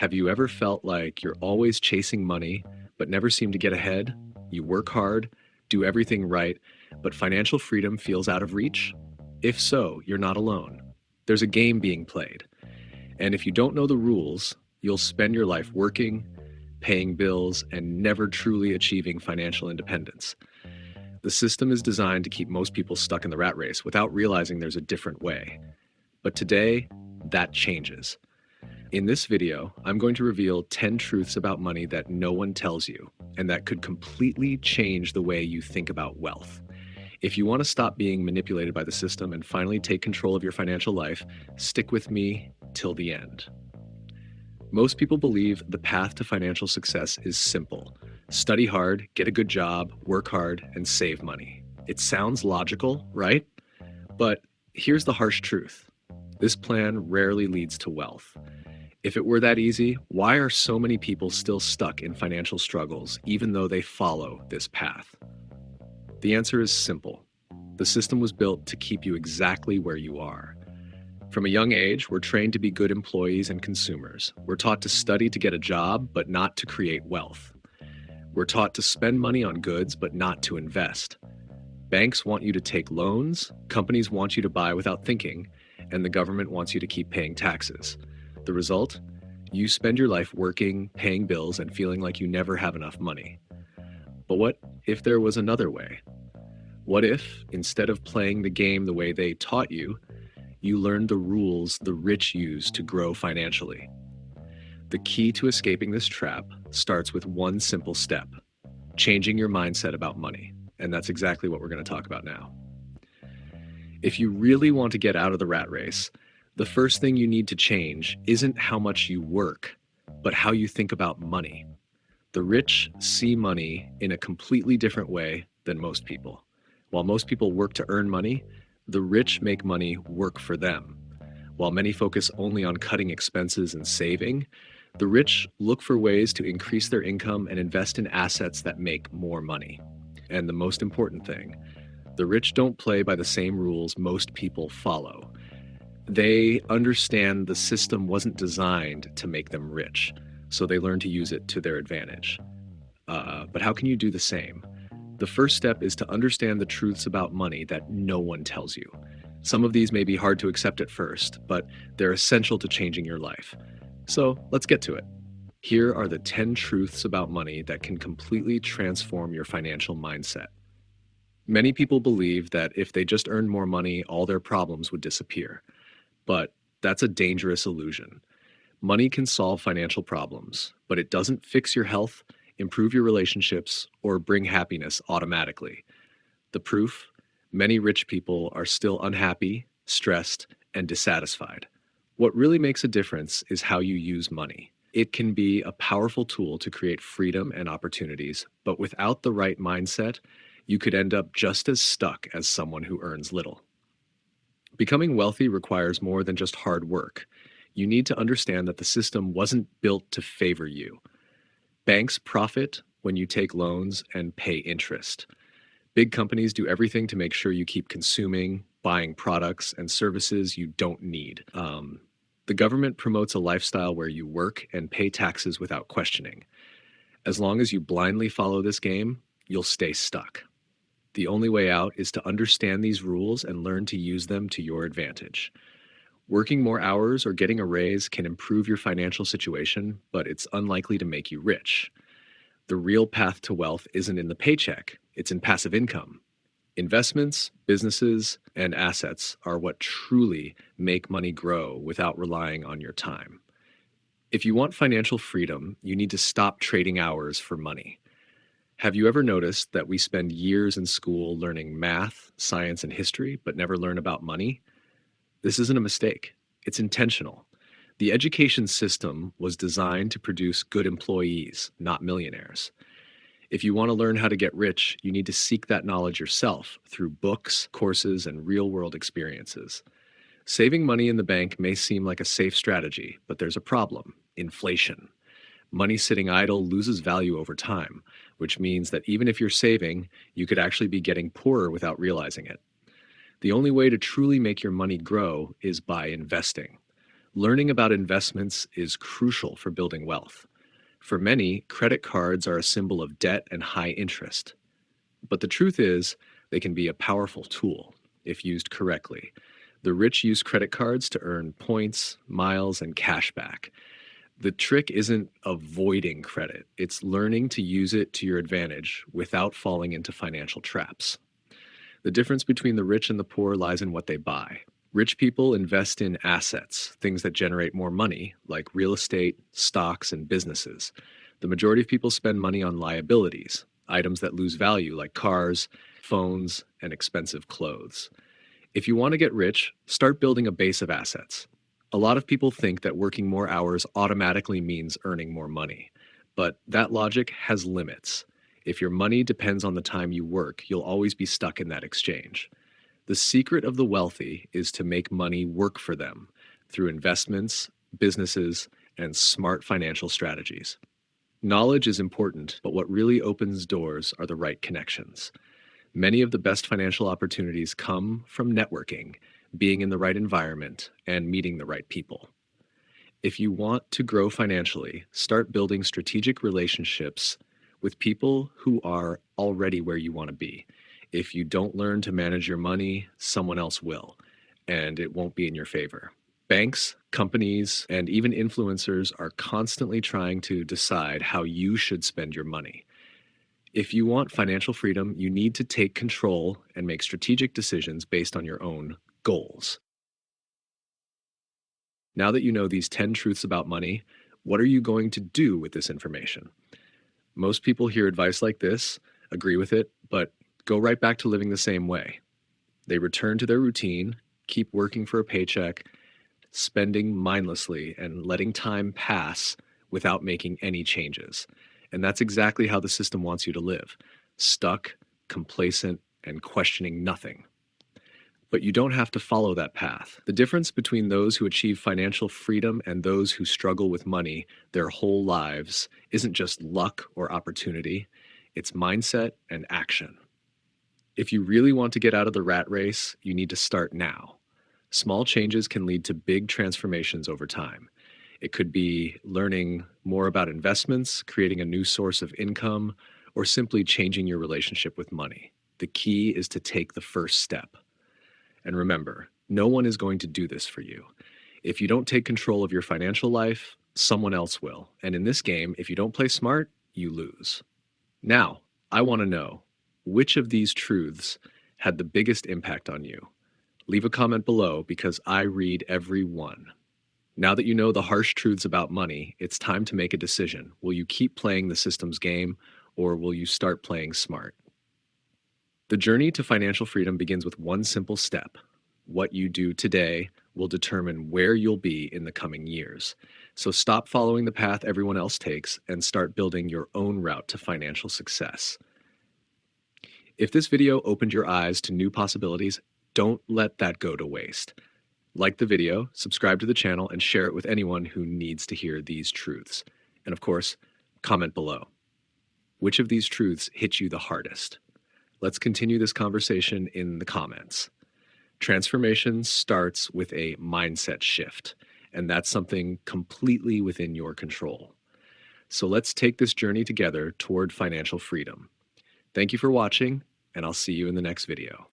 Have you ever felt like you're always chasing money, but never seem to get ahead? You work hard, do everything right, but financial freedom feels out of reach? If so, you're not alone. There's a game being played, and if you don't know the rules, you'll spend your life working, paying bills, and never truly achieving financial independence. The system is designed to keep most people stuck in the rat race without realizing there's a different way. But today, that changes. In this video, I'm going to reveal 10 truths about money that no one tells you and that could completely change the way you think about wealth. If you want to stop being manipulated by the system and finally take control of your financial life, stick with me till the end. Most people believe the path to financial success is simple. Study hard, get a good job, work hard, and save money. It sounds logical, right? But here's the harsh truth. This plan rarely leads to wealth. If it were that easy, why are so many people still stuck in financial struggles even though they follow this path? The answer is simple. The system was built to keep you exactly where you are. From a young age, we're trained to be good employees and consumers. We're taught to study to get a job, but not to create wealth. We're taught to spend money on goods, but not to invest. Banks want you to take loans, companies want you to buy without thinking, and the government wants you to keep paying taxes. The result? You spend your life working, paying bills, and feeling like you never have enough money. But what if there was another way? What if, instead of playing the game the way they taught you, you learned the rules the rich use to grow financially? The key to escaping this trap starts with one simple step: changing your mindset about money. And that's exactly what we're going to talk about now. If you really want to get out of the rat race, the first thing you need to change isn't how much you work, but how you think about money. The rich see money in a completely different way than most people. While most people work to earn money, the rich make money work for them. While many focus only on cutting expenses and saving, the rich look for ways to increase their income and invest in assets that make more money. And the most important thing, the rich don't play by the same rules most people follow. They understand the system wasn't designed to make them rich, so they learn to use it to their advantage. But how can you do the same? The first step is to understand the truths about money that no one tells you. Some of these may be hard to accept at first, but they're essential to changing your life. So let's get to it. Here are the 10 truths about money that can completely transform your financial mindset. Many people believe that if they just earned more money, all their problems would disappear. But that's a dangerous illusion. Money can solve financial problems, but it doesn't fix your health, improve your relationships, or bring happiness automatically. The proof? Many rich people are still unhappy, stressed, and dissatisfied. What really makes a difference is how you use money. It can be a powerful tool to create freedom and opportunities, but without the right mindset, you could end up just as stuck as someone who earns little. Becoming wealthy requires more than just hard work. You need to understand that the system wasn't built to favor you. Banks profit when you take loans and pay interest. Big companies do everything to make sure you keep consuming, buying products and services you don't need. The government promotes a lifestyle where you work and pay taxes without questioning. As long as you blindly follow this game, you'll stay stuck. The only way out is to understand these rules and learn to use them to your advantage. Working more hours or getting a raise can improve your financial situation, but it's unlikely to make you rich. The real path to wealth isn't in the paycheck, it's in passive income. Investments, businesses, and assets are what truly make money grow without relying on your time. If you want financial freedom, you need to stop trading hours for money. Have you ever noticed that we spend years in school learning math, science, and history, but never learn about money? This isn't a mistake. It's intentional. The education system was designed to produce good employees, not millionaires. If you want to learn how to get rich, you need to seek that knowledge yourself through books, courses, and real-world experiences. Saving money in the bank may seem like a safe strategy, but there's a problem: inflation. Money sitting idle loses value over time, which means that even if you're saving, you could actually be getting poorer without realizing it. The only way to truly make your money grow is by investing. Learning about investments is crucial for building wealth. For many, credit cards are a symbol of debt and high interest. But the truth is, they can be a powerful tool if used correctly. The rich use credit cards to earn points, miles, and cash back. The trick isn't avoiding credit, it's learning to use it to your advantage without falling into financial traps. The difference between the rich and the poor lies in what they buy. Rich people invest in assets, things that generate more money, like real estate, stocks, and businesses. The majority of people spend money on liabilities, items that lose value, like cars, phones, and expensive clothes. If you want to get rich, start building a base of assets. A lot of people think that working more hours automatically means earning more money, but that logic has limits. If your money depends on the time you work, you'll always be stuck in that exchange. The secret of the wealthy is to make money work for them through investments, businesses, and smart financial strategies. Knowledge is important, but what really opens doors are the right connections. Many of the best financial opportunities come from networking, being in the right environment, and meeting the right people. If you want to grow financially, start building strategic relationships with people who are already where you want to be. If you don't learn to manage your money, someone else will, and it won't be in your favor. Banks, companies, and even influencers are constantly trying to decide how you should spend your money. If you want financial freedom, you need to take control and make strategic decisions based on your own goals. Now that you know these 10 truths about money, what are you going to do with this information? Most people hear advice like this, agree with it, but go right back to living the same way. They return to their routine, keep working for a paycheck, spending mindlessly, and letting time pass without making any changes. And that's exactly how the system wants you to live: stuck, complacent, and questioning nothing. But you don't have to follow that path. The difference between those who achieve financial freedom and those who struggle with money their whole lives isn't just luck or opportunity, it's mindset and action. If you really want to get out of the rat race, you need to start now. Small changes can lead to big transformations over time. It could be learning more about investments, creating a new source of income, or simply changing your relationship with money. The key is to take the first step. And remember, no one is going to do this for you. If you don't take control of your financial life, someone else will. And in this game, if you don't play smart, you lose. Now, I want to know, which of these truths had the biggest impact on you? Leave a comment below because I read every one. Now that you know the harsh truths about money, it's time to make a decision. Will you keep playing the system's game, or will you start playing smart? The journey to financial freedom begins with one simple step. What you do today will determine where you'll be in the coming years. So stop following the path everyone else takes and start building your own route to financial success. If this video opened your eyes to new possibilities, don't let that go to waste. Like the video, subscribe to the channel, and share it with anyone who needs to hear these truths. And of course, comment below. Which of these truths hit you the hardest? Let's continue this conversation in the comments. Transformation starts with a mindset shift, and that's something completely within your control. So let's take this journey together toward financial freedom. Thank you for watching, and I'll see you in the next video.